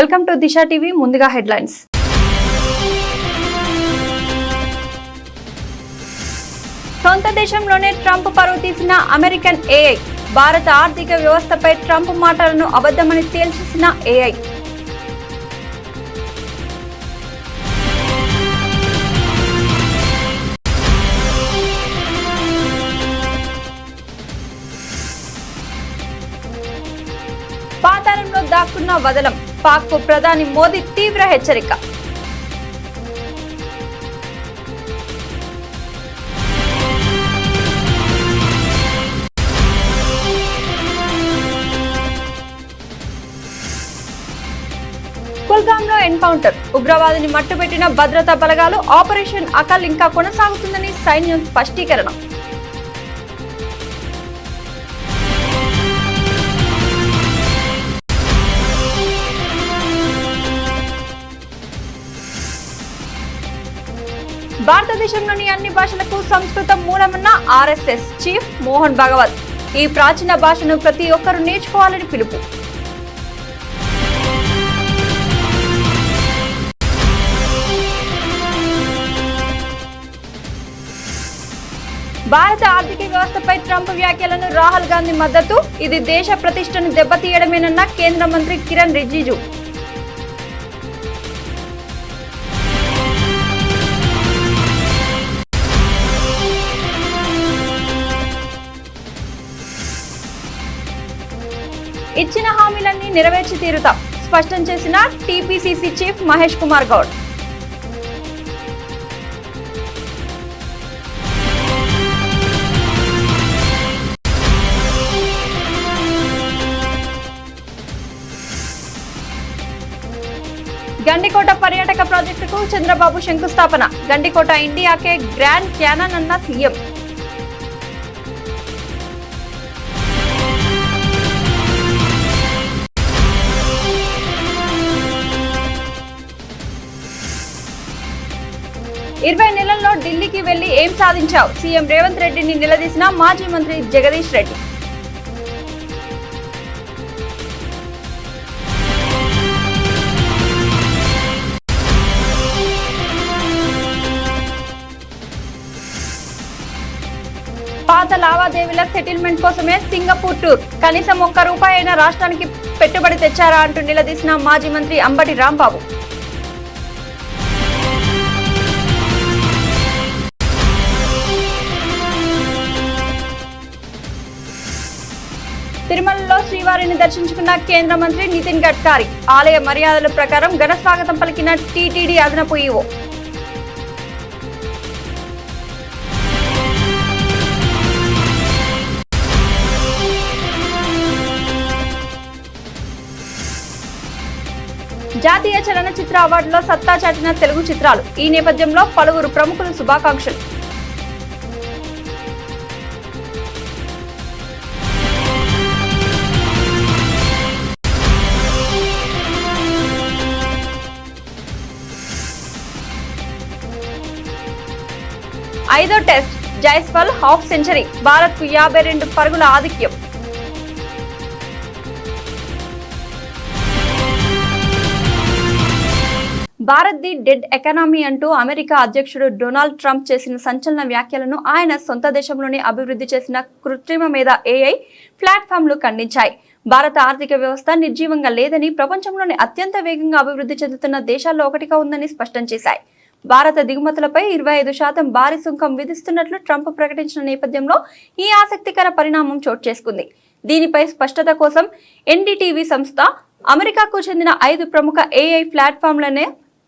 Welcome to Disha TV. ముందుగా headlines. సొంత దేశంలోనే ట్రంప్ పరువు తీసిన అమెరికన్ ఏఐ. భారత ఆర్థిక వ్యవస్థపై ట్రంప్ మాటలను అబద్ధమని తేల్చేసిన ఏఐ. పాతాళంలో దాక్కున్న వదలం. పాక్కు ప్రధాని మోదీ తీవ్ర హెచ్చరిక. కుల్గాంలో ఎన్కౌంటర్. ఉగ్రవాదిని మట్టుపెట్టిన భద్రతా బలగాలు. ఆపరేషన్ అకల్ ఇంకా కొనసాగుతుందని సైన్యం స్పష్టీకరణ. భారతదేశంలోని అన్ని భాషలకు సంస్కృతం మూలమన్న ఆర్ఎస్ఎస్ చీఫ్ మోహన్ భగవత్. ఈ ప్రాచీన భాషను ప్రతి ఒక్కరూ నేర్చుకోవాలని పిలుపు. భారత ఆర్థిక వ్యవస్థపై ట్రంప్ వ్యాఖ్యలను రాహుల్ గాంధీ మద్దతు. ఇది దేశ ప్రతిష్టను దెబ్బతీయడమేనన్న కేంద్ర మంత్రి కిరణ్ రిజిజు. ఇచ్చిన హామీలన్నీ నెరవేర్చి తీరుతాం స్పష్టం చేసిన టీపీసీసీ చీఫ్ మహేష్ కుమార్ గౌడ్. గండికోట పర్యాటక ప్రాజెక్టుకు చంద్రబాబు శంకుస్థాపన. గండికోట ఇండియాకే గ్రాండ్ క్యానన్ అన్న సీఎం. ఇరవై నెలల్లో ఢిల్లీకి వెళ్లి ఏం సాధించావు? సీఎం రేవంత్ రెడ్డిని నిలదీసిన మాజీ మంత్రి జగదీష్ రెడ్డి. పాత లావాదేవీల సెటిల్మెంట్ కోసమే సింగపూర్ టూర్. కనీసం ₹1 అయినా రాష్ట్రానికి పెట్టుబడి తెచ్చారా అంటూ నిలదీసిన మాజీ మంత్రి అంబటి రాంబాబు. తిరుమలలో శ్రీవారిని దర్శించుకున్న కేంద్ర మంత్రి నితిన్ గడ్కరీ. ఆలయ మర్యాదల ప్రకారం ఘన స్వాగతం పలికిన టీటీడీ అదనపు ఈవో. జాతీయ చలనచిత్ర అవార్డులో సత్తా చాటిన తెలుగు చిత్రాలు. ఈ నేపథ్యంలో పలువురు ప్రముఖులు శుభాకాంక్షలు. ఐదో test Jaiswal half century. Bharat కు 52 పరుగుల ఆధిక్యం. భారత్ ది డెడ్ ఎకానమీ అంటూ అమెరికా అధ్యక్షుడు డొనాల్డ్ ట్రంప్ చేసిన సంచలన వ్యాఖ్యలను ఆయన సొంత దేశంలోనే అభివృద్ధి చేసిన కృత్రిమ మేధ ఏఐ ప్లాట్ఫామ్లు ఖండించాయి. భారత ఆర్థిక వ్యవస్థ నిర్జీవంగా లేదని, ప్రపంచంలోని అత్యంత వేగంగా అభివృద్ధి చెందుతున్న దేశాల్లో ఒకటిగా ఉందని స్పష్టం చేశాయి. భారత దిగుమతులపై 25% భారీ సుంకం విధిస్తున్నట్లు ట్రంప్ ప్రకటించిన నేపథ్యంలో ఈ ఆసక్తికర పరిణామం చోటు చేసుకుంది. దీనిపై స్పష్టత కోసం ఎన్డీటీవీ సంస్థ అమెరికాకు చెందిన 5 ప్రముఖ ఏఐ ప్లాట్ఫామ్లనే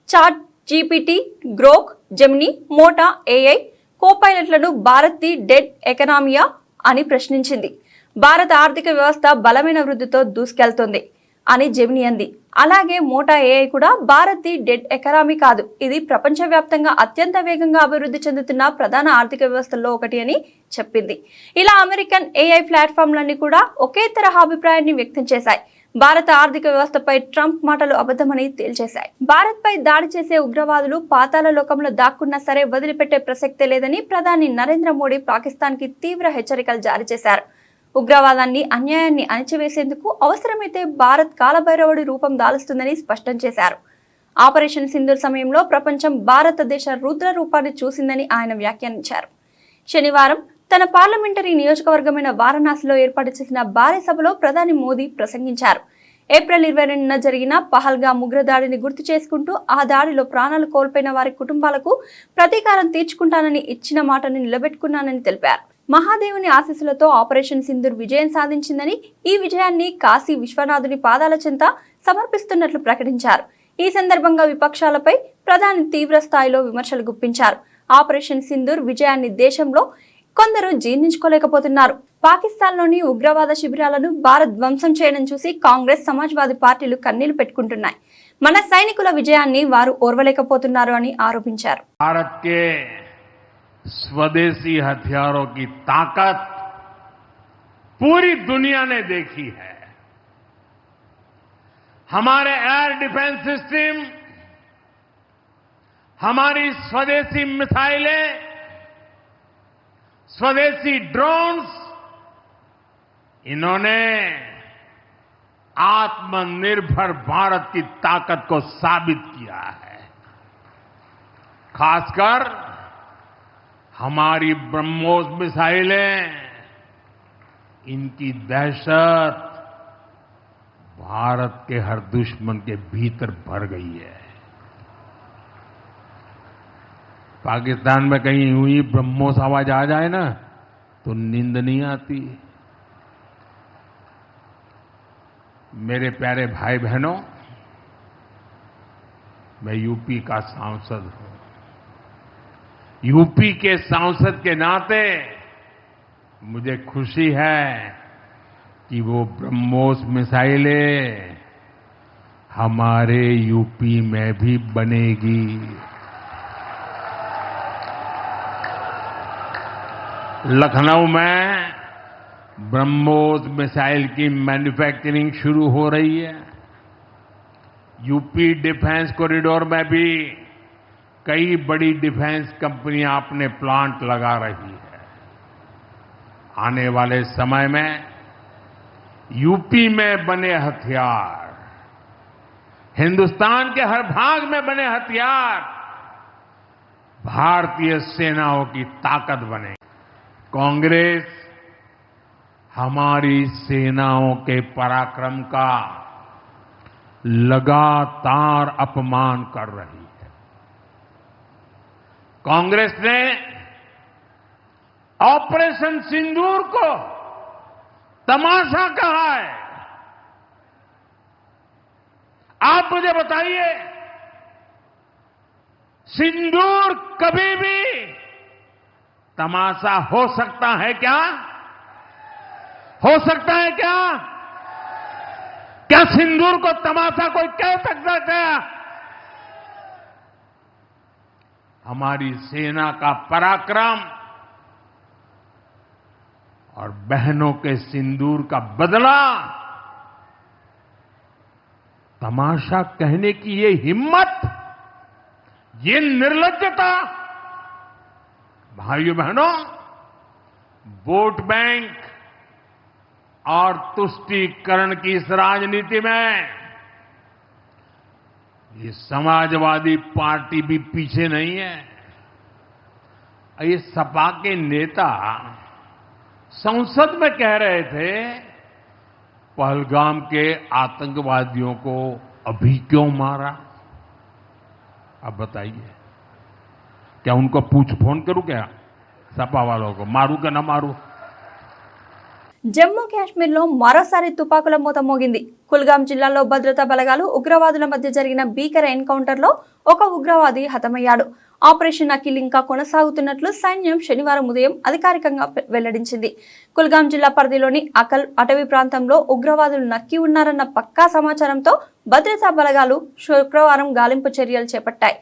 ChatGPT, Grok, Gemini, Meta AI కోపైలట్లను భారత్ ది డెడ్ ఎకనామియా అని ప్రశ్నించింది. భారత ఆర్థిక వ్యవస్థ బలమైన వృద్ధితో దూసుకెళ్తోంది అని జెమినీ అంది. అలాగే మోటా ఏఐ కూడా భారత్ ది డెడ్ ఎకనామీ కాదు, ఇది ప్రపంచవ్యాప్తంగా అత్యంత వేగంగా అభివృద్ధి చెందుతున్న ప్రధాన ఆర్థిక వ్యవస్థల్లో ఒకటి అని చెప్పింది. ఇలా అమెరికన్ ఏఐ ప్లాట్ఫామ్లన్నీ కూడా ఒకే తరహా అభిప్రాయాన్ని వ్యక్తం చేశాయి. భారత ఆర్థిక వ్యవస్థపై ట్రంప్ మాటలు అబద్ధమని తేల్చేశాయి. భారత్ పై దాడి చేసే ఉగ్రవాదులు పాతాళ లోకంలో దాక్కున్నా సరే వదిలిపెట్టే ప్రసక్తే లేదని ప్రధాని నరేంద్ర మోడీ పాకిస్తాన్ కి తీవ్ర హెచ్చరికలు జారీ చేశారు. ఉగ్రవాదాన్ని, అన్యాయాన్ని అణచివేసేందుకు అవసరమైతే భారత్ కాలభైరవుడి రూపం దాలుస్తుందని స్పష్టం చేశారు. ఆపరేషన్ సింధూర్ సమయంలో ప్రపంచం భారతదేశ రుద్ర రూపాన్ని చూసిందని ఆయన వ్యాఖ్యానించారు. శనివారం తన పార్లమెంటరీ నియోజకవర్గమైన వారణాసిలో ఏర్పాటు చేసిన భారీ సభలో ప్రధాని మోదీ ప్రసంగించారు. ఏప్రిల్ 22న జరిగిన పహల్గామ్ ఉగ్రదాడిని గుర్తు చేసుకుంటూ ఆ దాడిలో ప్రాణాలు కోల్పోయిన వారి కుటుంబాలకు ప్రతీకారం తీర్చుకుంటానని ఇచ్చిన మాటను నిలబెట్టుకున్నానని తెలిపారు. మహాదేవుని ఆశీస్సులతో ఆపరేషన్ సింధూర్ విజయం సాధించిందని, ఈ విజయాన్ని కాశీ విశ్వనాథుని పాదాల చెంత సమర్పిస్తున్నట్లు ప్రకటించారు. ఈ సందర్భంగా విపక్షాలపై ప్రధాని తీవ్ర స్థాయిలో విమర్శలు గుప్పించారు. ఆపరేషన్ సింధూర్ విజయాన్ని దేశంలో కొందరు జీర్ణించుకోలేకపోతున్నారు. పాకిస్తాన్లోని ఉగ్రవాద శిబిరాలను భారత్ ధ్వంసం చేయడం చూసి కాంగ్రెస్, సమాజ్వాదీ పార్టీలు కన్నీళ్లు పెట్టుకుంటున్నాయి. మన సైనికుల విజయాన్ని వారు ఓర్వలేకపోతున్నారు అని ఆరోపించారు. भारत के स्वदेशी हथियारों की ताकत पूरी दुनिया ने देखी है. हमारे एयर डिफेंस सिस्टम, हमारी स्वदेशी मिसाइलें, स्वदेशी ड्रोन्स, इन्होंने आत्मनिर्भर भारत की ताकत को साबित किया है. खासकर हमारी ब्रह्मोस मिसाइलें, इनकी दहशत भारत के हर दुश्मन के भीतर भर गई है. पाकिस्तान में कहीं यूं ही ब्रह्मोस आवाज आ जाए ना तो नींद नहीं आती. मेरे प्यारे भाई बहनों, मैं यूपी का सांसद हूं. यूपी के सांसद के नाते मुझे खुशी है कि वो ब्रह्मोस मिसाइलें हमारे यूपी में भी बनेगी. लखनऊ में ब्रह्मोस मिसाइल की मैन्युफैक्चरिंग शुरू हो रही है. यूपी डिफेंस कॉरिडोर में भी कई बड़ी डिफेंस कंपनियां अपने प्लांट लगा रही है. आने वाले समय में यूपी में बने हथियार, हिंदुस्तान के हर भाग में बने हथियार भारतीय सेनाओं की ताकत बने. कांग्रेस हमारी सेनाओं के पराक्रम का लगातार अपमान कर रही है. कांग्रेस ने ऑपरेशन सिंदूर को तमाशा कहा है. आप मुझे बताइए, सिंदूर कभी भी तमाशा हो सकता है क्या? हो सकता है क्या? क्या सिंदूर को तमाशा कोई कह सकता है क्या? हमारी सेना का पराक्रम और बहनों के सिंदूर का बदला तमाशा कहने की ये हिम्मत, ये निर्लज्जता, भाइयों बहनों, वोट बैंक और तुष्टीकरण की इस राजनीति में ये समाजवादी पार्टी भी पीछे नहीं है. ये सपा के नेता संसद में कह रहे थे, पहलगाम के आतंकवादियों को अभी क्यों मारा? अब बताइए, क्या उनको पूछ फोन करूं? क्या सपा वालों को मारू क्या ना मारू? జమ్మూ కాశ్మీర్లో మరోసారి తుపాకుల మూత మోగింది. కుల్గాం జిల్లాలో భద్రతా బలగాలు, ఉగ్రవాదుల మధ్య జరిగిన భీకర ఎన్కౌంటర్లో ఒక ఉగ్రవాది హతమయ్యాడు. ఆపరేషన్ అఖిల్ ఇంకా కొనసాగుతున్నట్లు సైన్యం శనివారం ఉదయం అధికారికంగా వెల్లడించింది. కుల్గాం జిల్లా పరిధిలోని అకల్ అటవీ ప్రాంతంలో ఉగ్రవాదులు నక్కి ఉన్నారన్న పక్కా సమాచారంతో భద్రతా బలగాలు శుక్రవారం గాలింపు చర్యలు చేపట్టాయి.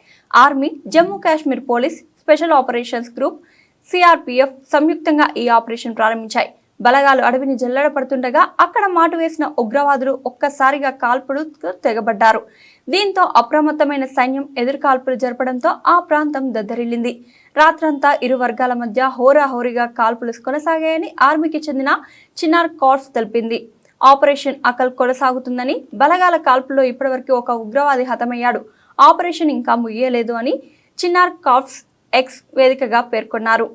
Army, Jammu Kashmir police, special operations group, CRPF సంయుక్తంగా ఈ ఆపరేషన్ ప్రారంభించాయి. బలగాలు అడవిని జల్లెడపడుతుండగా అక్కడ మాటు వేసిన ఉగ్రవాదులు ఒక్కసారిగా కాల్పులకు తెగబడ్డారు. దీంతో అప్రమత్తమైన సైన్యం ఎదురుకాల్పులు జరపడంతో ఆ ప్రాంతం దద్దరిల్లింది. రాత్రంతా ఇరు వర్గాల మధ్య హోరాహోరీగా కాల్పులు కొనసాగాయని ఆర్మీకి చెందిన చిన్నార్ కార్ప్స్ తెలిపింది. ఆపరేషన్ అకల్ కొనసాగుతుందని, బలగాల కాల్పుల్లో ఇప్పటివరకు ఒక ఉగ్రవాది హతమయ్యాడు. ఆపరేషన్ ఇంకా ముగియలేదు అని చిన్నార్ కార్ప్స్ ఎక్స్ వేదికగా పేర్కొన్నారు.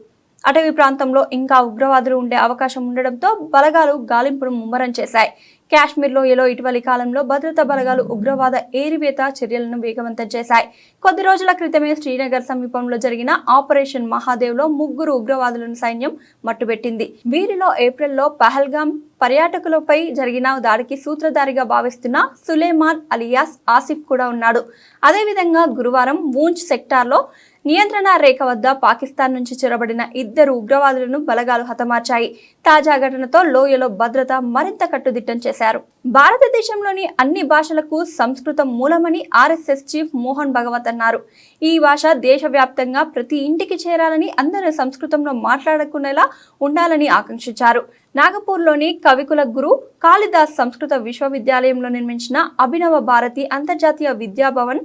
అటవీ ప్రాంతంలో ఇంకా ఉగ్రవాదులు ఉండే అవకాశం ఉండడంతో బలగాలు గాలింపును ముమ్మరం చేశాయి. కాశ్మీర్లో ఇటీవలి కాలంలో భద్రతా బలగాలు ఉగ్రవాద ఏరివేత చర్యలను వేగవంతం చేశాయి. కొద్ది రోజుల క్రితమే శ్రీనగర్ సమీపంలో జరిగిన ఆపరేషన్ మహాదేవ్లో 3 ఉగ్రవాదులను సైన్యం మట్టుబెట్టింది. వీరిలో ఏప్రిల్లో పహల్గామ్ పర్యాటకులపై జరిగిన దాడికి సూత్రధారిగా భావిస్తున్న సులేమాన్ అలియాస్ ఆసిఫ్ కూడా ఉన్నాడు. అదేవిధంగా గురువారం పూంచ్ సెక్టార్లో నియంత్రణ రేఖ వద్ద పాకిస్తాన్ నుంచి చొరబడిన 2 ఉగ్రవాదులను బలగాలు హతమార్చాయి. తాజా ఘటనతో లోయలో భద్రత మరింత కట్టుదిట్టం చేశారు. భారతదేశంలోని అన్ని భాషలకు సంస్కృతం మూలమని ఆర్ఎస్ఎస్ చీఫ్ మోహన్ భగవత్ అన్నారు. ఈ భాష దేశవ్యాప్తంగా ప్రతి ఇంటికి చేరాలని, అందరూ సంస్కృతంలో మాట్లాడుకునేలా ఉండాలని ఆకాంక్షించారు. నాగపూర్లోని కవికుల గురు కాళిదాస్ సంస్కృత విశ్వవిద్యాలయంలో నిర్మించిన అభినవ భారతి అంతర్జాతీయ విద్యాభవన్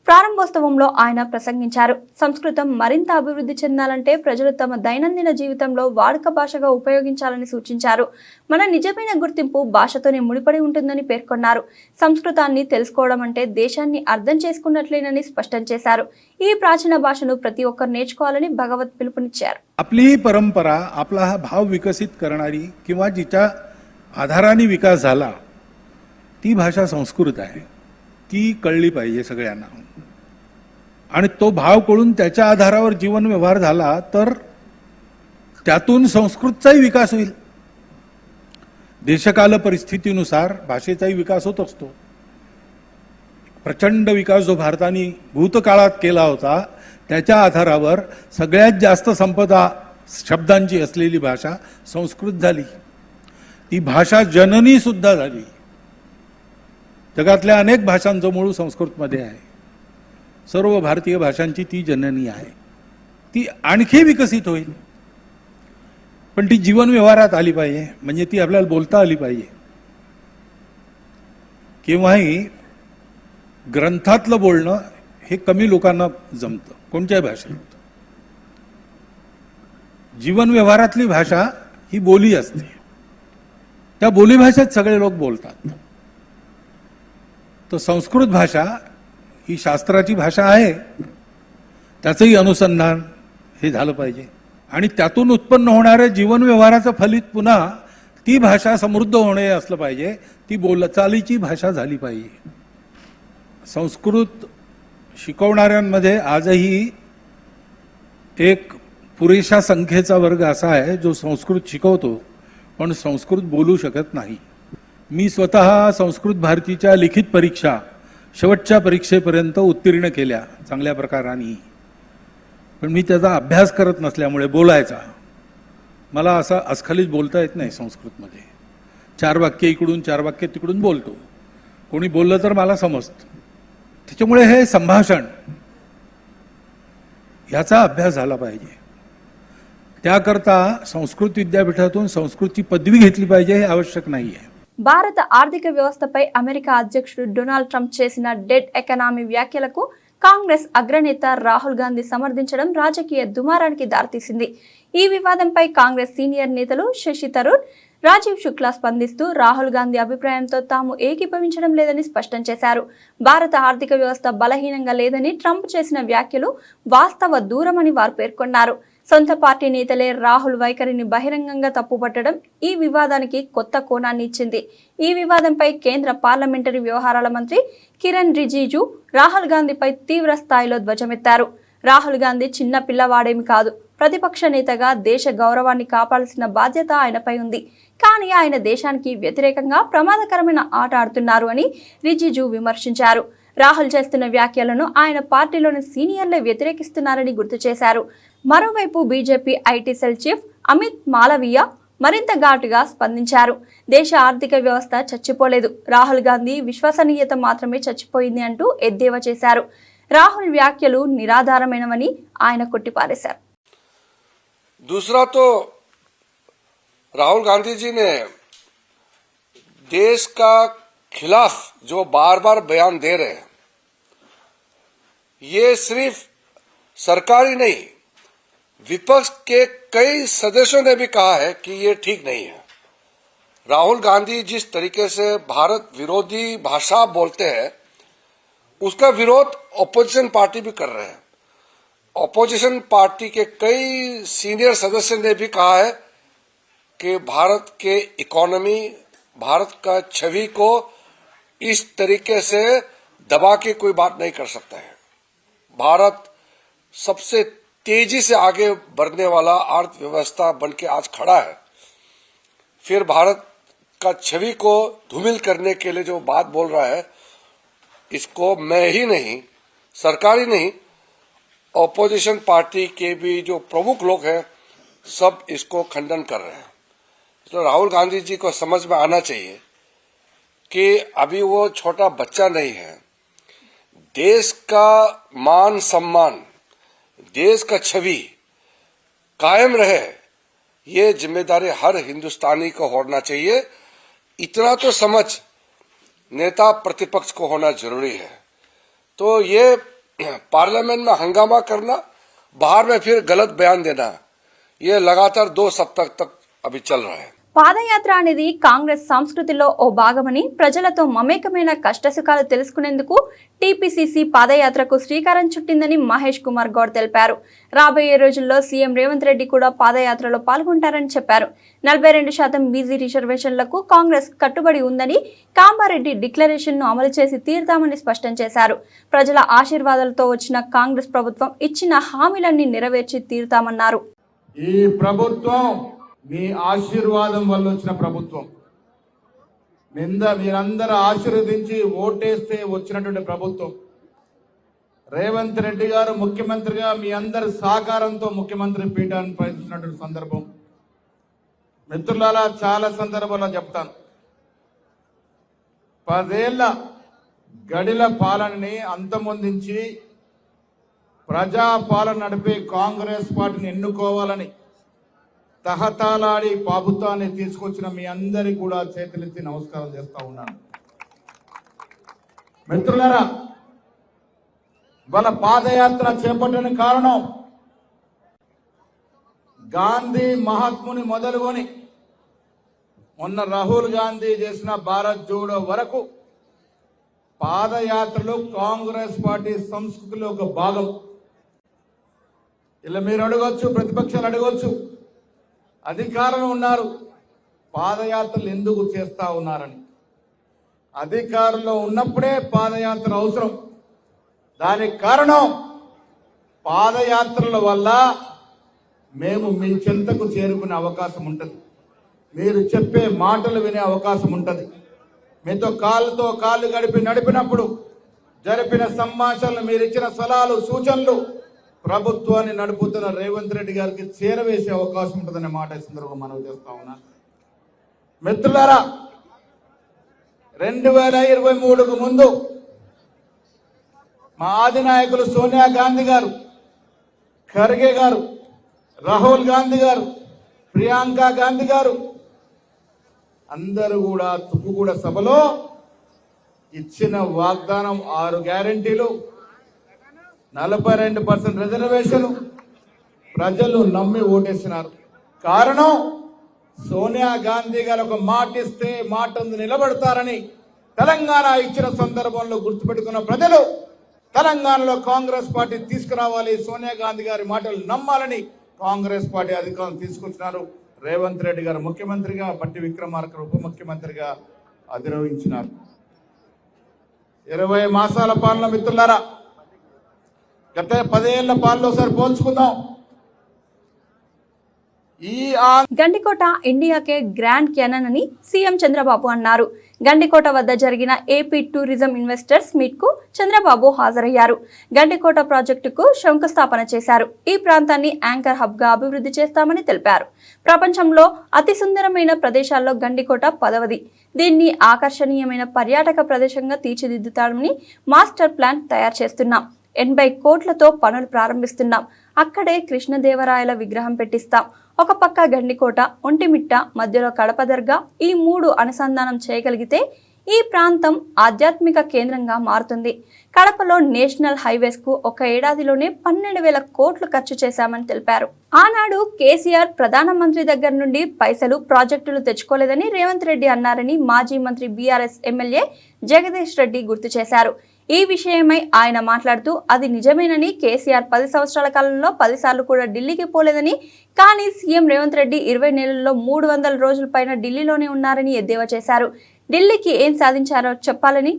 ప్రారంభోత్సవంలో ఆయన ప్రసంగించారు. సంస్కృతం మరింత అభివృద్ధి చెందాలంటే ప్రజలు తమ దైనందిన జీవితంలో వాడుక భాషగా ఉపయోగించాలని సూచించారు. మన నిజమైన గుర్తింపు భాషతోనే ముడిపడి ఉంటుందని పేర్కొన్నారు. సంస్కృతాన్ని తెలుసుకోవడం అంటే దేశాన్ని అర్థం చేసుకున్నట్లేనని స్పష్టం చేశారు. ఈ ప్రాచీన భాషను ప్రతి ఒక్కరు నేర్చుకోవాలని భగవత్ పిలుపునిచ్చారు. आपली परंपरा, आपला हा भाव विकसित करणारी किंवा जिच्या आधाराने विकास झाला ती भाषा संस्कृत आहे. ती कळली पाहिजे सगळ्यांना. आणि तो भाव कळून त्याच्या आधारावर जीवन व्यवहार झाला तर त्यातून संस्कृतचाही विकास होईल. देशकाल परिस्थितीनुसार भाषेचाही विकास होत असतो. प्रचंड विकास जो भारताने भूतकाळात केला होता त्याच्या आधारावर सगळ्यात जास्त संपदा शब्दांची असलेली भाषा संस्कृत झाली. ती भाषा जननी सुद्धा झाली. जगातल्या अनेक भाषांचं मूळ संस्कृतमध्ये आहे. सर्व भारतीय भाषांची ती जननी आहे. ती आणखी विकसित होईल, पण ती जीवन व्यवहारात आली पाहिजे. म्हणजे ती आपल्याला बोलता आली पाहिजे. केव्हाही ग्रंथातलं बोलणं हे कमी लोकांना जमतं कोणत्याही भाषेत. जीवन व्यवहारातली भाषा ही बोली असते. त्या बोलीभाषेत सगळे लोक बोलतात. तर संस्कृत भाषा ही शास्त्राची भाषा आहे. त्याचंही अनुसंधान हे झालं पाहिजे आणि त्यातून उत्पन्न होणाऱ्या जीवन व्यवहाराचं फलित पुन्हा ती भाषा समृद्ध होणे असलं पाहिजे. ती बोलचालीची भाषा झाली पाहिजे. संस्कृत शिकवणाऱ्यांमध्ये आजही एक पुरेशा संख्येचा वर्ग असा आहे जो संस्कृत शिकवतो पण संस्कृत बोलू शकत नाही. मी स्वतः संस्कृत भारतीच्या लिखित परीक्षा शेवटच्या परीक्षेपर्यंत उत्तीर्ण केल्या चांगल्या प्रकाराने. पण मी त्याचा अभ्यास करत नसल्यामुळे बोलायचा मला असं अस्खलित बोलता येत नाही. संस्कृतमध्ये 4 वाक्य इकडून 4 वाक्य तिकडून बोलतो. कोणी बोललं तर मला समजतं. त्याच्यामुळे हे संभाषण याचा अभ्यास झाला पाहिजे. त्याकरता संस्कृत विद्यापीठातून संस्कृतची पदवी घेतली पाहिजे हे आवश्यक नाहीये. భారత ఆర్థిక వ్యవస్థపై అమెరికా అధ్యక్షుడు డొనాల్డ్ ట్రంప్ చేసిన డెడ్ ఎకానమీ వ్యాఖ్యలకు కాంగ్రెస్ అగ్రనేత రాహుల్ గాంధీ సమర్థించడం రాజకీయ దుమారానికి దారితీసింది. ఈ వివాదంపై కాంగ్రెస్ సీనియర్ నేతలు శశి థరూర్, రాజీవ్ శుక్లా స్పందిస్తూ రాహుల్ గాంధీ అభిప్రాయంతో తాము ఏకీభవించడం లేదని స్పష్టం చేశారు. భారత ఆర్థిక వ్యవస్థ బలహీనంగా లేదని ట్రంప్ చేసిన వ్యాఖ్యలు వాస్తవ దూరమని వారు పేర్కొన్నారు. సొంత పార్టీ నేతలే రాహుల్ వైఖరిని బహిరంగంగా తప్పుపట్టడం ఈ వివాదానికి కొత్త కోణాన్ని ఇచ్చింది. ఈ వివాదంపై కేంద్ర పార్లమెంటరీ వ్యవహారాల మంత్రి కిరణ్ రిజిజు రాహుల్ గాంధీపై తీవ్ర స్థాయిలో ధ్వజమెత్తారు. రాహుల్ గాంధీ చిన్న పిల్లవాడేమి కాదు. ప్రతిపక్ష నేతగా దేశ గౌరవాన్ని కాపాడాల్సిన బాధ్యత ఆయనపై ఉంది. కానీ ఆయన దేశానికి వ్యతిరేకంగా ప్రమాదకరమైన ఆట ఆడుతున్నారు అని రిజిజు విమర్శించారు. రాహుల్ చేస్తున్న వ్యాఖ్యలను ఆయన పార్టీలోని సీనియర్లే వ్యతిరేకిస్తున్నారని గుర్తు చేశారు. మరోవైపు BJP IT cell chief Amit Malaviya మరింత ఘాటుగా స్పందించారు. దేశ ఆర్థిక వ్యవస్థ చచ్చిపోలేదు, రాహుల్ గాంధీ విశ్వసనీయత మాత్రమే చచ్చిపోయింది అంటూ ఎద్దేవా చేశారు. రాహుల్ వ్యాఖ్యలు నిరాధారమైనవని ఆయన కొట్టిపారేశారు. दूसरा तो राहुल गांधी जी ने देश का खिलाफ जो बार बार बयान दे रहे हैं, ये सिर्फ सरकारी नहीं, विपक्ष के कई सदस्यों ने भी कहा है कि ये ठीक नहीं है। राहुल गांधी जिस तरीके से भारत विरोधी भाषा बोलते हैं, उसका विरोध ऑपोजिशन पार्टी भी कर रहे हैं। ऑपोजिशन पार्टी के कई सीनियर सदस्य ने भी कहा है कि भारत के इकोनॉमी, भारत का छवि को इस तरीके से दबा के कोई बात नहीं कर सकता है। भारत सबसे तेजी से आगे बढ़ने वाला अर्थव्यवस्था बनके आज खड़ा है। फिर भारत का छवि को धूमिल करने के लिए जो बात बोल रहा है, इसको मैं ही नहीं, सरकार ही नहीं, ऑपोजिशन पार्टी के भी जो प्रमुख लोग हैं, सब इसको खंडन कर रहे हैं। तो राहुल गांधी जी को समझ में आना चाहिए कि अभी वो छोटा बच्चा नहीं है। देश का मान सम्मान, देश का छवि कायम रहे, ये जिम्मेदारी हर हिंदुस्तानी को होना चाहिए। इतना तो समझ नेता प्रतिपक्ष को होना जरूरी है। तो ये पार्लियामेंट में हंगामा करना, बाहर में फिर गलत बयान देना, ये लगातार 2 सप्ताह तक अभी चल रहा है। పాదయాత్ర అనేది కాంగ్రెస్ సంస్కృతిలో ఓ భాగమని, ప్రజలతో మమేకమైన కష్టసుఖాలు తెలుసుకునేందుకు టీపీసీసీ పాదయాత్రకు శ్రీకారం చుట్టిందని మహేష్ కుమార్ గౌడ్ తెలిపారు. రాబోయే రోజుల్లో సీఎం రేవంత్ రెడ్డి కూడా పాదయాత్రలో పాల్గొంటారని చెప్పారు. 42% బీసీ రిజర్వేషన్లకు కాంగ్రెస్ కట్టుబడి ఉందని, కామారెడ్డి డిక్లరేషన్ను అమలు చేసి తీరుతామని స్పష్టం చేశారు. ప్రజల ఆశీర్వాదాలతో వచ్చిన కాంగ్రెస్ ప్రభుత్వం ఇచ్చిన హామీలన్నీ నెరవేర్చి తీరుతామన్నారు. ఈ ప్రభుత్వం మీ ఆశీర్వాదం వల్ల వచ్చిన ప్రభుత్వం, మీరందరూ ఆశీర్వదించి ఓటేస్తే వచ్చినటువంటి ప్రభుత్వం. రేవంత్ రెడ్డి గారు ముఖ్యమంత్రిగా మీ అందరి సహకారంతో ముఖ్యమంత్రి పీఠాన్ని పయనిస్తున్నటువంటి సందర్భం. మిత్రులారా, చాలా సందర్భాల్లో చెప్తాను, 10 ఏళ్ల గడిల పాలనని అంతమొందించి ప్రజాపాలన నడిపే కాంగ్రెస్ పార్టీని ఎన్నుకోవాలని తహతాలాడి ప్రభుత్వాన్ని తీసుకొచ్చిన మీ అందరికీ కూడా చేతులెత్తి నమస్కారం చేస్తా ఉన్నాను. మిత్రులారా, వాళ్ళ పాదయాత్ర చేపట్టిన కారణం గాంధీ మహాత్ముని మొదలుకొని మొన్న రాహుల్ గాంధీ చేసిన భారత్ జోడో వరకు పాదయాత్రలు కాంగ్రెస్ పార్టీ సంస్కృతిలో ఒక భాగం. ఇలా మీరు అడగొచ్చు, ప్రతిపక్షాలు అడగొచ్చు, అధికారంలో ఉన్నారు, పాదయాత్రలు ఎందుకు చేస్తా ఉన్నారని. అధికారంలో ఉన్నప్పుడే పాదయాత్ర అవసరం. దానికి కారణం, పాదయాత్రల వల్ల మేము మీ చెంతకు చేరుకునే అవకాశం ఉంటుంది, మీరు చెప్పే మాటలు వినే అవకాశం ఉంటుంది. మీతో కాళ్ళతో కాళ్ళు నడిపినప్పుడు జరిపిన సంభాషణలు, మీరు ఇచ్చిన సలహాలు, సూచనలు ప్రభుత్వాన్ని నడుపుతున్న రేవంత్ రెడ్డి గారికి చేరవేసే అవకాశం ఉంటుందనే మాట ఈ సందర్భంగా మనవి చేస్తా ఉన్నాను. మిత్రులారా, 2023కు ముందు మా అధినాయకులు సోనియా గాంధీ గారు, ఖర్గే గారు, రాహుల్ గాంధీ గారు, ప్రియాంక గాంధీ గారు అందరూ కూడా తుక్కుగూడ సభలో ఇచ్చిన వాగ్దానం 6 గ్యారెంటీలు, 42% రిజర్వేషన్ ప్రజలు నమ్మి ఓటేసినారు. కారణం, సోనియా గాంధీ గారు ఒక మాట ఇస్తే మాట నిలబడతారని తెలంగాణ ఇచ్చిన సందర్భంలో గుర్తుపెట్టుకున్న ప్రజలు తెలంగాణలో కాంగ్రెస్ పార్టీ తీసుకురావాలి, సోనియా గాంధీ గారి మాటలు నమ్మాలని కాంగ్రెస్ పార్టీ అధికారం తీసుకొచ్చినారు. రేవంత్ రెడ్డి గారు ముఖ్యమంత్రిగా, బట్టి విక్రమార్క ఉప ముఖ్యమంత్రిగా అధిరోహించినారు. 20 మాసాల పాలన మిత్రులారా, గత 10 ఏళ్ల పాలనలో ఒకసారి పోల్చుకుందాం. గండికోట ఇండియాకే గ్రాండ్ క్యానన్ అని సీఎం చంద్రబాబు అన్నారు. గండికోట వద్ద జరిగిన ఏపీ టూరిజం ఇన్వెస్టర్స్ మీట్ కు చంద్రబాబు హాజరయ్యారు. గండికోట ప్రాజెక్టుకు శంకుస్థాపన చేశారు. ఈ ప్రాంతాన్ని యాంకర్ హబ్ గా అభివృద్ధి చేస్తామని తెలిపారు. ప్రపంచంలో అతి సుందరమైన ప్రదేశాల్లో గండికోట 10వది. దీన్ని ఆకర్షణీయమైన పర్యాటక ప్రదేశంగా తీర్చిదిద్దుతామని మాస్టర్ ప్లాన్ తయారు చేస్తున్నాం. 80 కోట్లతో పనులు ప్రారంభిస్తున్నాం. అక్కడే కృష్ణదేవరాయల విగ్రహం పెట్టిస్తాం. ఒక పక్క గండికోట, ఒంటిమిట్ట, మధ్యలో కడప దర్గా, ఈ 3 అనుసంధానం చేయగలిగితే ఈ ప్రాంతం ఆధ్యాత్మిక కేంద్రంగా మారుతుంది. కడపలో నేషనల్ హైవేస్ కు ఒక ఏడాదిలోనే 12,000 కోట్లు ఖర్చు చేశామని తెలిపారు. ఆనాడు కేసీఆర్ ప్రధానమంత్రి దగ్గర నుండి పైసలు, ప్రాజెక్టులు తెచ్చుకోలేదని రేవంత్ రెడ్డి అన్నారని మాజీ మంత్రి బీఆర్ఎస్ ఎమ్మెల్యే జగదీష్ రెడ్డి గుర్తు చేశారు. ఈ విషయమై ఆయన మాట్లాడుతూ అది నిజమేనని, కేసీఆర్ 10 సంవత్సరాల కాలంలో 10 సార్లు కూడా ఢిల్లీకి పోలేదని, కానీ సీఎం రేవంత్ రెడ్డి 20 నెలల్లో 300 రోజుల పైన ఢిల్లీలోనే ఉన్నారని ఎద్దేవా చేశారు. ఢిల్లీకి ఏం సాధించారో చెప్పాలని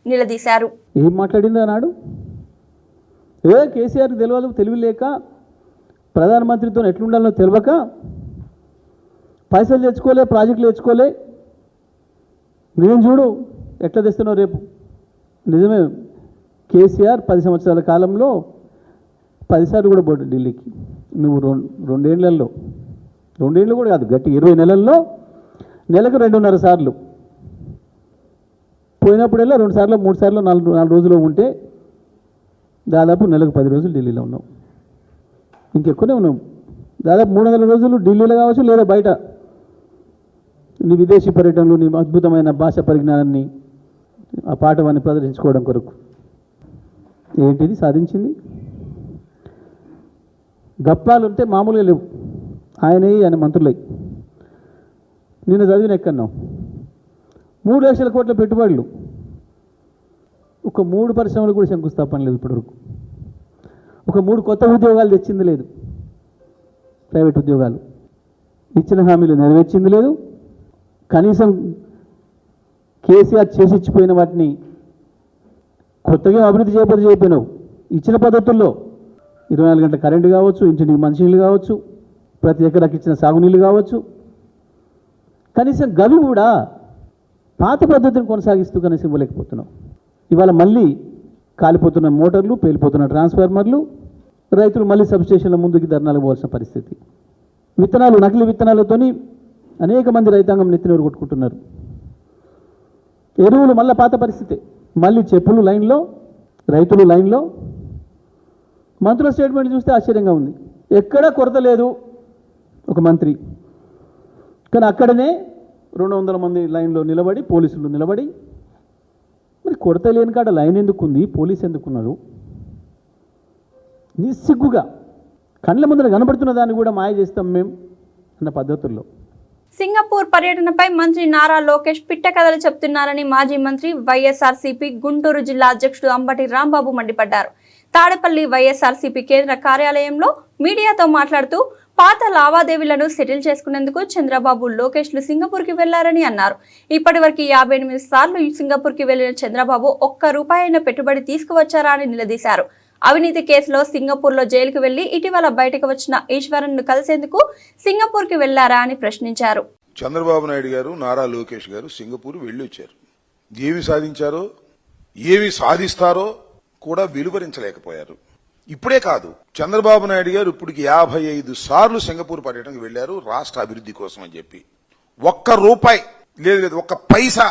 నిలదీశారు. ఏం మాట్లాడిందో అన్నాడు. కేసీఆర్ తెలివి లేక, ప్రధానమంత్రితో ఎట్లుండాలో తెలియక పైసలు తెచ్చుకోలే, ప్రాజెక్టులు తెచ్చుకోలే, నేను చూడు ఎట్లా తెస్తున్నావు రేపు. నిజమే, కేసీఆర్ 10 సంవత్సరాల కాలంలో 10 సార్లు కూడా పోటీ ఢిల్లీకి. నువ్వు 2 ఏళ్ళు కూడా కాదు, గట్టి 20 నెలల్లో నెలకు 2.5 సార్లు పోయినప్పుడల్లా 2 సార్లు 3 సార్లు 4 రోజులు ఉంటే దాదాపు నెలకు 10 రోజులు ఢిల్లీలో ఉన్నావు. ఇంకెక్కువనే ఉన్నావు. దాదాపు 300 రోజులు ఢిల్లీలో కావచ్చు, లేదా బయట నీ విదేశీ పర్యటనలు, నీ అద్భుతమైన భాష పరిజ్ఞానాన్ని, ఆ పాఠవాన్ని ప్రదర్శించుకోవడం కొరకు. ఏంటిది సాధించింది? గప్పాలుంటే మామూలుగా లేవు. ఆయన మంత్రులై నిన్న చదివిన ఎక్కన్నావు 3 లక్షల కోట్ల పెట్టుబడులు, ఒక 3 పరిశ్రమలు కూడా శంకుస్థాపన లేదు ఇప్పటివరకు. ఒక 3 కొత్త ఉద్యోగాలు తెచ్చింది లేదు. ప్రైవేట్ ఉద్యోగాలు ఇచ్చిన హామీలు నెరవేర్చింది లేదు. కనీసం కేసీఆర్ చేసిచ్చిపోయిన వాటిని కొత్తగా అభివృద్ధి చేయకపోయినావు. ఇచ్చిన పద్ధతుల్లో 24 గంటల కరెంటు కావచ్చు, ఇంటికి మంచినీళ్ళు కావచ్చు, ప్రతి ఎకరాకి ఇచ్చిన సాగునీళ్ళు కావచ్చు, కనీసం గవి కూడా పాత పద్ధతిని కొనసాగిస్తూ కనీసం ఇవ్వలేకపోతున్నాం. ఇవాళ మళ్ళీ కాలిపోతున్న మోటార్లు, పేలిపోతున్న ట్రాన్స్ఫార్మర్లు, రైతులు మళ్ళీ సబ్స్టేషన్ల ముందుకి ధర్నాలు పోవాల్సిన పరిస్థితి. విత్తనాలు, నకిలీ విత్తనాలతోని అనేక మంది రైతాంగం నెత్తినూరు కొట్టుకుంటున్నారు. ఎరువులు మళ్ళీ పాత పరిస్థితి. మళ్ళీ చెప్పులు లైన్లో, రైతులు లైన్లో. మంత్రుల స్టేట్మెంట్ చూస్తే ఆశ్చర్యంగా ఉంది. ఎక్కడా కొరత లేదు ఒక మంత్రి, కానీ అక్కడనే 200 మంది లైన్లో నిలబడి, పోలీసులు నిలబడి, మరి కొరత లేని కాడ లైన్ ఎందుకుంది, పోలీసు ఎందుకున్నారు? నిస్సిగ్గుగా కండ్ల ముందర కనబడుతున్న దాన్ని కూడా మాయ చేస్తాం మేము అన్న పద్ధతుల్లో. సింగపూర్ పర్యటనపై మంత్రి నారా లోకేష్ పిట్ట కథలు చెప్తున్నారని మాజీ మంత్రి వైఎస్ఆర్సీపీ గుంటూరు జిల్లా అధ్యక్షుడు అంబటి రాంబాబు మండిపడ్డారు. తాడేపల్లి వైఎస్ఆర్సీపీ కేంద్ర కార్యాలయంలో మీడియాతో మాట్లాడుతూ పాత లావాదేవీలను సెటిల్ చేసుకునేందుకు చంద్రబాబు, లోకేష్లు సింగపూర్కి వెళ్లారని అన్నారు. ఇప్పటి వరకు 58 సార్లు సింగపూర్కి వెళ్లిన చంద్రబాబు ₹1 అయిన పెట్టుబడి తీసుకువచ్చారా అని నిలదీశారు. అవినీతి కేసులో సింగపూర్లో జైలుకు వెళ్లి ఇటీవల బయటకు వచ్చిన ఈశ్వరన్ను కలిసేందుకు సింగపూర్కి వెళ్లారా అని ప్రశ్నించారు. చంద్రబాబు నాయుడు గారు, నారా లోకేష్ గారు సింగపూర్ వెళ్లి వచ్చారు. ఏమి సాధించారో, ఏమి సాధిస్తారో కూడా వెలువరించలేకపోయారు. ఇప్పుడే కాదు, చంద్రబాబు నాయుడు గారు ఇప్పటికి 55 సార్లు సింగపూర్ పర్యటనకు వెళ్లారు రాష్ట్ర అభివృద్ధి కోసం అని చెప్పి. ₹1 లేదు, ఒక్క పైసా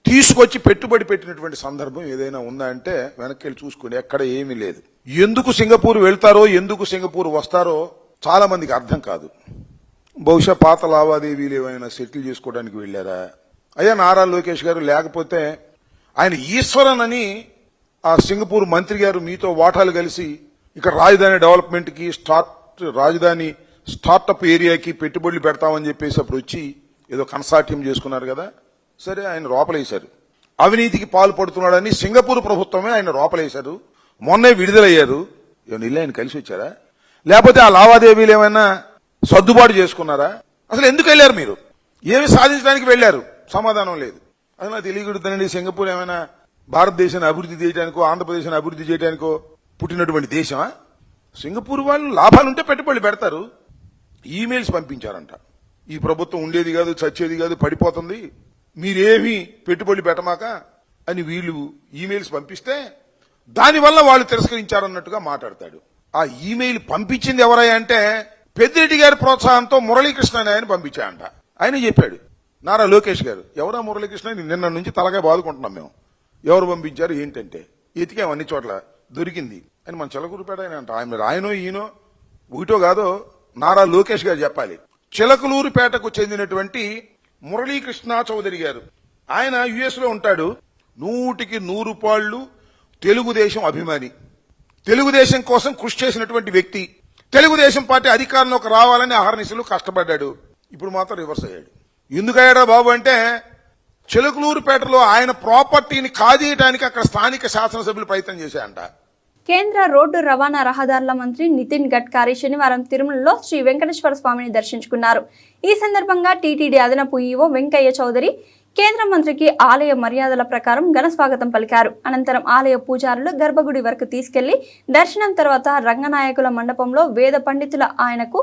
తీసుకొచ్చి పెట్టుబడి పెట్టినటువంటి సందర్భం ఏదైనా ఉందా అంటే వెనక్కి వెళ్ళి చూసుకుని ఎక్కడ ఏమీ లేదు. ఎందుకు సింగపూర్ వెళ్తారో, ఎందుకు సింగపూర్ వస్తారో చాలా మందికి అర్థం కాదు. బహుశా పాత లావాదేవీలు ఏమైనా సెటిల్ చేసుకోవడానికి వెళ్లారా? అయ్యా నారా లోకేష్ గారు, లేకపోతే ఆయన ఈశ్వరన్ అని ఆ సింగపూర్ మంత్రి గారు మీతో వాటాలు కలిసి ఇక్కడ రాజధాని డెవలప్మెంట్ కి, రాజధాని స్టార్టప్ ఏరియాకి పెట్టుబడులు పెడతామని చెప్పేసి అప్పుడు వచ్చి ఏదో కన్సార్టియం చేసుకున్నారు కదా. సరే, ఆయన లోపలేశారు. అవినీతికి పాల్పడుతున్నాడని సింగపూర్ ప్రభుత్వమే ఆయన లోపలేశారు. మొన్నే విడుదలయ్యారు. ఇల్లు ఆయన కలిసి వచ్చారా, లేకపోతే ఆ లావాదేవీలు ఏమైనా సర్దుబాటు చేసుకున్నారా? అసలు ఎందుకు వెళ్లారు మీరు? ఏమి సాధించడానికి వెళ్లారు? సమాధానం లేదు. అది నాకు తెలియకూడదండి. సింగపూర్ ఏమైనా భారతదేశాన్ని అభివృద్ధి చేయడానికో, ఆంధ్రప్రదేశ్ని అభివృద్ధి చేయడానికో పుట్టినటువంటి దేశమా? సింగపూర్ వాళ్ళు లాభాలుంటే పెట్టుబడులు పెడతారు. ఈమెయిల్స్ పంపించారంట, ఈ ప్రభుత్వం ఉండేది కాదు, చచ్చేది కాదు, పడిపోతుంది, మీరేమీ పెట్టుబడులు పెట్టమాక అని వీళ్ళు ఈమెయిల్స్ పంపిస్తే దానివల్ల వాళ్ళు తిరస్కరించారన్నట్టుగా మాట్లాడతాడు. ఆ ఈమెయిల్ పంపించింది ఎవరయ్యా అంటే పెద్దిరెడ్డి గారి ప్రోత్సాహంతో మురళీకృష్ణ ఆయన పంపించాయంట. ఆయన చెప్పాడు, నారా లోకేష్ గారు, ఎవరా మురళీకృష్ణ, నిన్న నుంచి తలగా బాదుకుంటున్నాం మేము, ఎవరు పంపించారు ఏంటంటే ఎతికాం అన్ని చోట్ల, దొరికింది అని మన చెలకూరుపేట ఆయన అంట. ఆయనో ఈయనో ఒకటో కాదో నారా లోకేష్ గారు చెప్పాలి. చిలకలూరుపేటకు చెందినటువంటి మురళీకృష్ణ చౌదరి గారు, ఆయన యుఎస్ లో ఉంటాడు. 100కి 100 పాళ్లు తెలుగుదేశం అభిమాని, తెలుగుదేశం కోసం కృషి చేసినటువంటి వ్యక్తి, తెలుగుదేశం పార్టీ అధికారంలోకి రావాలని అహర్నిశలు కష్టపడ్డాడు. ఇప్పుడు మాత్రం రివర్స్ అయ్యాడు. ఎందుకయ్యాడా బాబు అంటే, చిలకలూరుపేటలో ఆయన ప్రాపర్టీని కాజేయడానికి అక్కడ స్థానిక శాసనసభ్యులు ప్రయత్నం చేశాయంట. కేంద్ర రోడ్డు రవాణా రహదారుల మంత్రి నితిన్ గడ్కరీ శనివారం తిరుమలలో శ్రీ వెంకటేశ్వర స్వామిని దర్శించుకున్నారు. ఈ సందర్భంగా టీటీడీ అదనపు ఈవో వెంకయ్య చౌదరి కేంద్ర మంత్రికి ఆలయ మర్యాదల ప్రకారం ఘన స్వాగతం పలికారు. అనంతరం ఆలయ పూజారులు గర్భగుడి వరకు తీసుకెళ్లి దర్శనం తర్వాత రంగనాయకుల మండపంలో వేద పండితుల ఆయనకు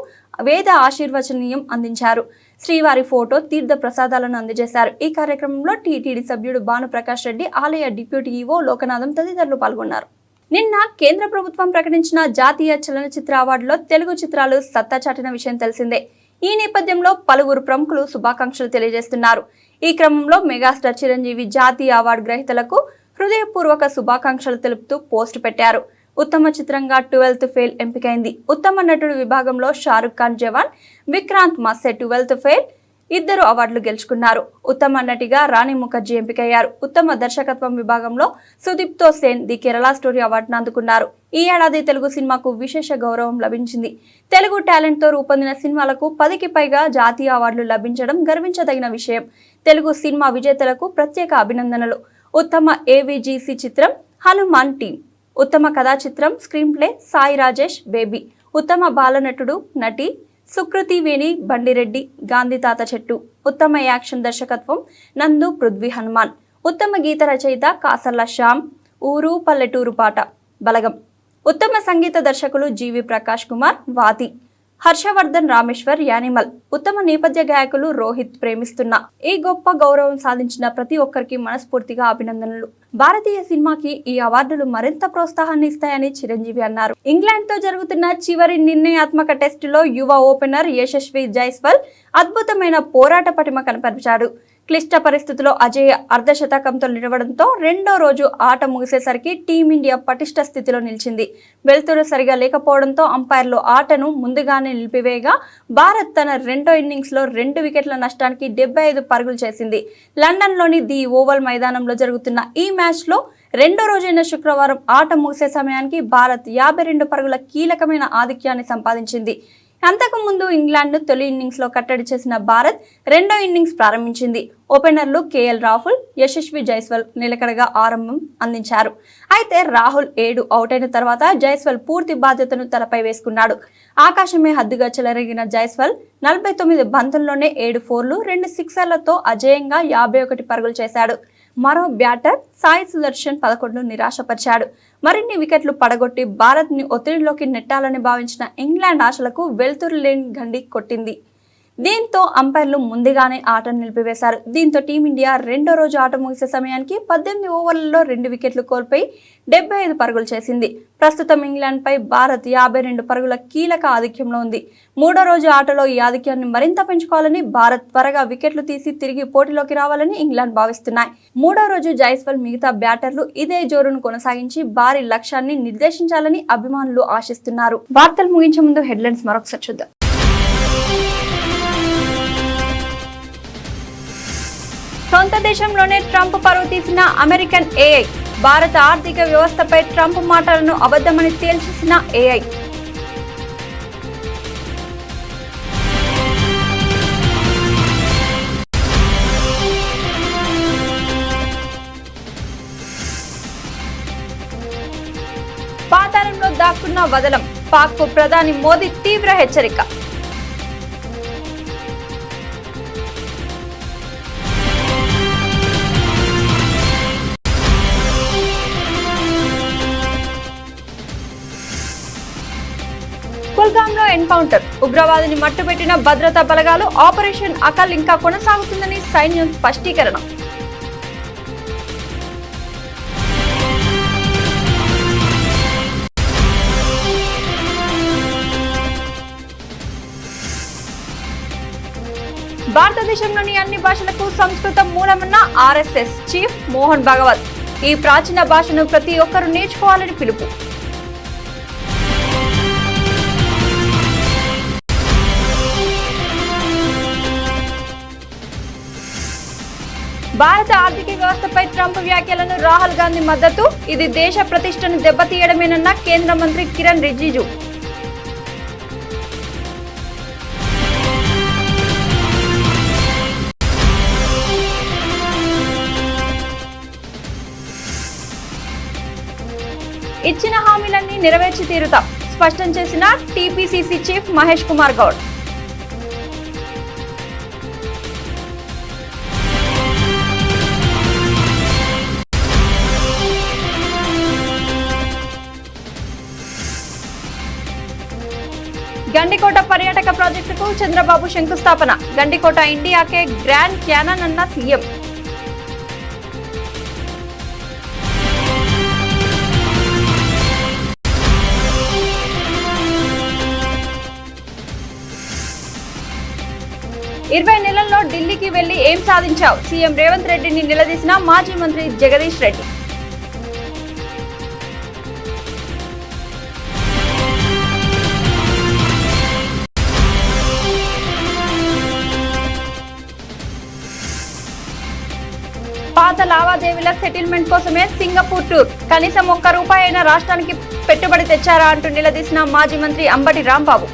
వేద ఆశీర్వచనీయం అందించారు. శ్రీవారి ఫోటో, తీర్థ ప్రసాదాలను అందజేశారు. ఈ కార్యక్రమంలో టీటీడీ సభ్యుడు భానుప్రకాష్ రెడ్డి, ఆలయ డిప్యూటీ ఈవో లోకనాథం తదితరులు పాల్గొన్నారు. నిన్న కేంద్ర ప్రభుత్వం ప్రకటించిన జాతీయ చలనచిత్ర అవార్డులో తెలుగు చిత్రాలు సత్తా చాటిన విషయం తెలిసిందే. ఈ నేపథ్యంలో పలువురు ప్రముఖులు శుభాకాంక్షలు తెలియజేస్తున్నారు. ఈ క్రమంలో మెగాస్టార్ చిరంజీవి జాతీయ అవార్డు గ్రహీతలకు హృదయపూర్వక శుభాకాంక్షలు తెలుపుతూ పోస్టు పెట్టారు. ఉత్తమ చిత్రంగా 12th ఫెయిల్ ఎంపికైంది. ఉత్తమ నటుడు విభాగంలో షారుఖ్ ఖాన్ జవాన్, విక్రాంత్ మాసే 12th ఫెయిల్ ఇద్దరు అవార్డులు గెలుచుకున్నారు. ఉత్తమ నటిగా రాణి ముఖర్జీ ఎంపికయ్యారు. ఉత్తమ దర్శకత్వం విభాగంలో సుదీప్తో సేన్ ది కేరళ స్టోరీ అవార్డును అందుకున్నారు. ఈ ఏడాది తెలుగు సినిమాకు విశేష గౌరవం లభించింది. తెలుగు టాలెంట్ తో రూపొందిన సినిమాలకు 10కి పైగా జాతీయ అవార్డులు లభించడం గర్వించదగిన విషయం. తెలుగు సినిమా విజేతలకు ప్రత్యేక అభినందనలు. ఉత్తమ ఏవిజిసి చిత్రం హనుమాన్ టీం, ఉత్తమ కథా చిత్రం screen play Sai Rajesh baby, ఉత్తమ బాలనటుడు నటి సుకృతి వేణి బండిరెడ్డి గాంధీ తాత చెట్టు, ఉత్తమ యాక్షన్ దర్శకత్వం నందు పృథ్వీ హనుమాన్, ఉత్తమ గీత రచయిత కాసర్ల శ్యామ్ ఊరు పల్లెటూరు పాట బలగం, ఉత్తమ సంగీత దర్శకులు జీవి ప్రకాష్ కుమార్ వాతి, హర్షవర్ధన్ రామేశ్వర్ యానిమల్, ఉత్తమ నేపథ్య గాయకులు రోహిత్ ప్రేమిస్తున్న. ఈ గొప్ప గౌరవం సాధించిన ప్రతి ఒక్కరికి మనస్ఫూర్తిగా అభినందనలు. భారతీయ సినిమాకి ఈ అవార్డులు మరింత ప్రోత్సాహాన్ని ఇస్తాయని చిరంజీవి అన్నారు. ఇంగ్లాండ్ తో జరుగుతున్న చివరి నిర్ణయాత్మక టెస్టులో యువ ఓపెనర్ యశస్వి జైస్వాల్ అద్భుతమైన పోరాట పటిమ కనపరిచాడు. క్లిష్ట పరిస్థితుల్లో అజేయ అర్ధశతకంతో నిలవడంతో రెండో రోజు ఆట ముగిసేసరికి టీమిండియా పటిష్ట స్థితిలో నిలిచింది. వెలుతురు సరిగా లేకపోవడంతో అంపైర్లు ఆటను ముందుగానే నిలిపివేయగా భారత్ తన రెండో ఇన్నింగ్స్ లో 2 వికెట్ల నష్టానికి 75 పరుగులు చేసింది. లండన్ లోని ది ఓవల్ మైదానంలో జరుగుతున్న ఈ మ్యాచ్ లో రెండో రోజైన శుక్రవారం ఆట ముగిసే సమయానికి భారత్ 52 పరుగుల కీలకమైన ఆధిక్యాన్ని సంపాదించింది. అంతకు ముందు ఇంగ్లాండ్ తొలి ఇన్నింగ్స్ లో కట్టడి చేసిన భారత్ రెండో ఇన్నింగ్స్ ప్రారంభించింది. ఓపెనర్లు కేఎల్ రాహుల్, యశస్వి జైస్వాల్ నిలకడగా ఆరంభం అందించారు. అయితే రాహుల్ 7 అవుట్ అయిన తర్వాత జైస్వాల్ పూర్తి బాధ్యతను తలపై వేసుకున్నాడు. ఆకాశమే హద్దుగా చెలరేగిన జైస్వాల్ 49 బంతుల్లోనే 7 4లు 2 సిక్సర్లతో అజేయంగా 51 పరుగులు చేశాడు. మరో బ్యాటర్ సాయి సుదర్శన్ 11ను నిరాశపరిచాడు. మరిన్ని వికెట్లు పడగొట్టి భారత్ ని ఒత్తిడిలోకి నెట్టాలని భావించిన ఇంగ్లాండ్ ఆశలకు వెలుతురు లేని గండి కొట్టింది. దీంతో అంపైర్లు ముందుగానే ఆటను నిలిపివేశారు. దీంతో టీమిండియా రెండో రోజు ఆట ముగిసే సమయానికి 18 ఓవర్లలో 2 వికెట్లు కోల్పోయి 75 పరుగులు చేసింది. ప్రస్తుతం ఇంగ్లాండ్ పై భారత్ 52 పరుగుల కీలక ఆధిక్యంలో ఉంది. మూడో రోజు ఆటలో ఈ ఆధిక్యాన్ని మరింత పెంచుకోవాలని, భారత్ త్వరగా వికెట్లు తీసి తిరిగి పోటీలోకి రావాలని ఇంగ్లాండ్ భావిస్తున్నాయి. మూడో రోజు జైస్వాల్ మిగతా బ్యాటర్లు ఇదే జోరును కొనసాగించి భారీ లక్ష్యాన్ని నిర్దేశించాలని అభిమానులు ఆశిస్తున్నారు. వార్తలు ముగించే ముందు హెడ్లైన్స్ మరొకసారి చూద్దాం. సొంత దేశంలోనే ట్రంప్ పరువు తీసిన అమెరికన్ ఏఐ, భారత ఆర్థిక వ్యవస్థపై ట్రంప్ మాటలను అబద్ధమని తేల్చేసిన ఏఐ. పాతాళంలో దాక్కున్న వదలం, పాక్కు ప్రధాని మోదీ తీవ్ర హెచ్చరిక. కుల్గాంలో ఎన్కౌంటర్, ఉగ్రవాదిని మట్టుపెట్టిన భద్రతా బలగాలు. ఆపరేషన్ అకల్ ఇంకా కొనసాగుతుందని సైన్యం స్పష్టీకరణ. భారతదేశంలోని అన్ని భాషలకు సంస్కృతం మూలమన్న ఆర్ఎస్ఎస్ చీఫ్ మోహన్ భగవత్. ఈ ప్రాచీన భాషను ప్రతి ఒక్కరూ నేర్చుకోవాలని పిలుపు. భారత ఆర్థిక వ్యవస్థపై ట్రంప్ వ్యాఖ్యలను రాహుల్ గాంధీ మద్దతు. ఇది దేశ ప్రతిష్టను దెబ్బతీయడమేనన్న కేంద్ర మంత్రి కిరణ్ రిజిజు. ఇచ్చిన హామీలన్నీ నెరవేర్చి తీరుతాం స్పష్టం చేసిన టీపీసీసీ చీఫ్ మహేష్ కుమార్ గౌడ్. గండికోట పర్యాటక ప్రాజెక్టుకు చంద్రబాబు శంకుస్థాపన. గండికోట ఇండియాకే గ్రాండ్ క్యానన్ అన్న సీఎం. ఇరవై నెలల్లో ఢిల్లీకి వెళ్లి ఏం సాధించావు? సీఎం రేవంత్ రెడ్డిని నిలదీసిన మాజీ మంత్రి జగదీష్ రెడ్డి. పాత లావాదేవీల సెటిల్మెంట్ కోసమే సింగపూర్ టూర్. కనీసం ₹1 అయినా రాష్ట్రానికి పెట్టుబడి తెచ్చారా అంటూ నిలదీసిన మాజీ మంత్రి అంబటి రాంబాబు.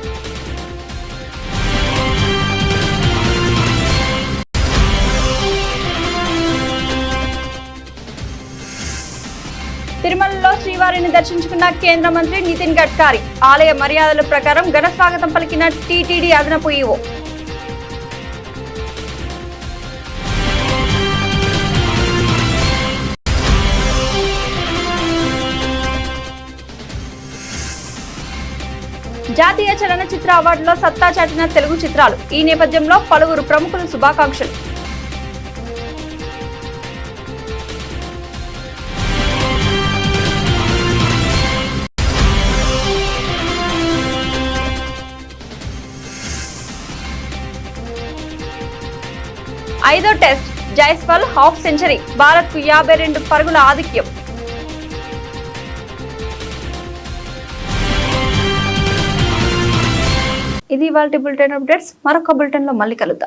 తిరుమలలో శ్రీవారిని దర్శించుకున్న కేంద్ర మంత్రి నితిన్ గడ్కరీ. ఆలయ మర్యాదల ప్రకారం ఘన స్వాగతం పలికిన టీటీడీ అదనపు ఈవో. జాతీయ చలనచిత్ర అవార్డులో సత్తా చాటిన తెలుగు చిత్రాలు. ఈ నేపథ్యంలో పలువురు ప్రముఖులు శుభాకాంక్షలు. ఐదో test Jaiswal half century. Bharat కు 52 పరుగుల ఆధిక్యం. ఇది ఇవాల్టి బులెటిన్ అప్డేట్స్. మరొక బులెటిన్ లో మళ్ళీ కలుద్దాం.